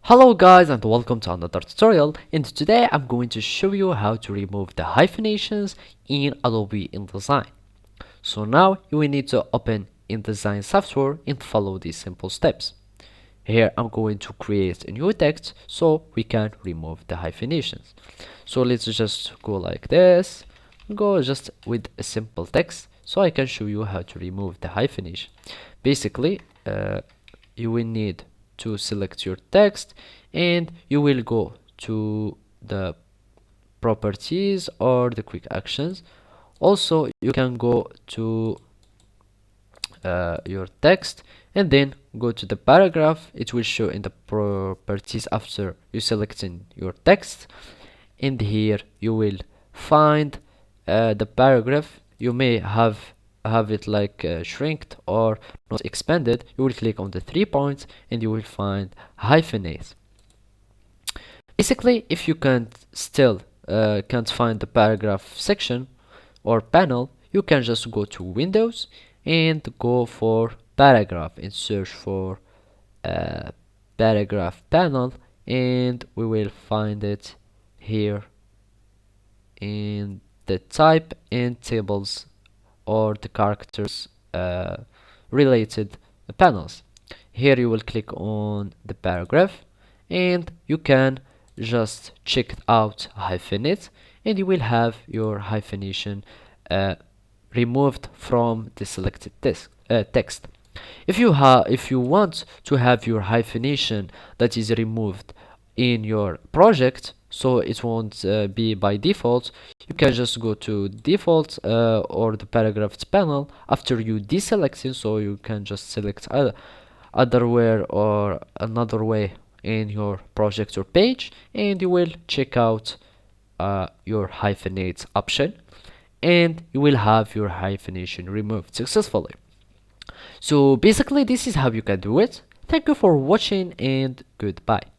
Hello guys and welcome to another tutorial, and today I'm going to show you how to remove the hyphenations in Adobe InDesign. So now you will need to open InDesign software and follow these simple steps. Here I'm going to create a new text so we can remove the hyphenations. So let's just go like this, go just with a simple text so I can show you how to remove the hyphenation. Basically, you will need to select your text and you will go to the properties or the quick actions. Also you can go to your text and then go to the paragraph. It will show in the properties after you selecting your text, and here you will find the paragraph. You may have it like shrinked or not expanded. You will click on the 3 points and you will find hyphenate. Basically, if you can't find the paragraph section or panel, you can just go to Windows and go for paragraph and search for paragraph panel, and we will find it here in the type and tables or the characters related panels. Here you will click on the paragraph and you can just check out hyphenate, and you will have your hyphenation removed from the selected text. If you want to have your hyphenation that is removed in your project, so it won't be by default, you can just go to default or the paragraphs panel after you deselecting, so you can just select otherwhere or another way in your project or page, and you will check out your hyphenate option and you will have your hyphenation removed successfully. So basically this is how you can do it. Thank you for watching and goodbye.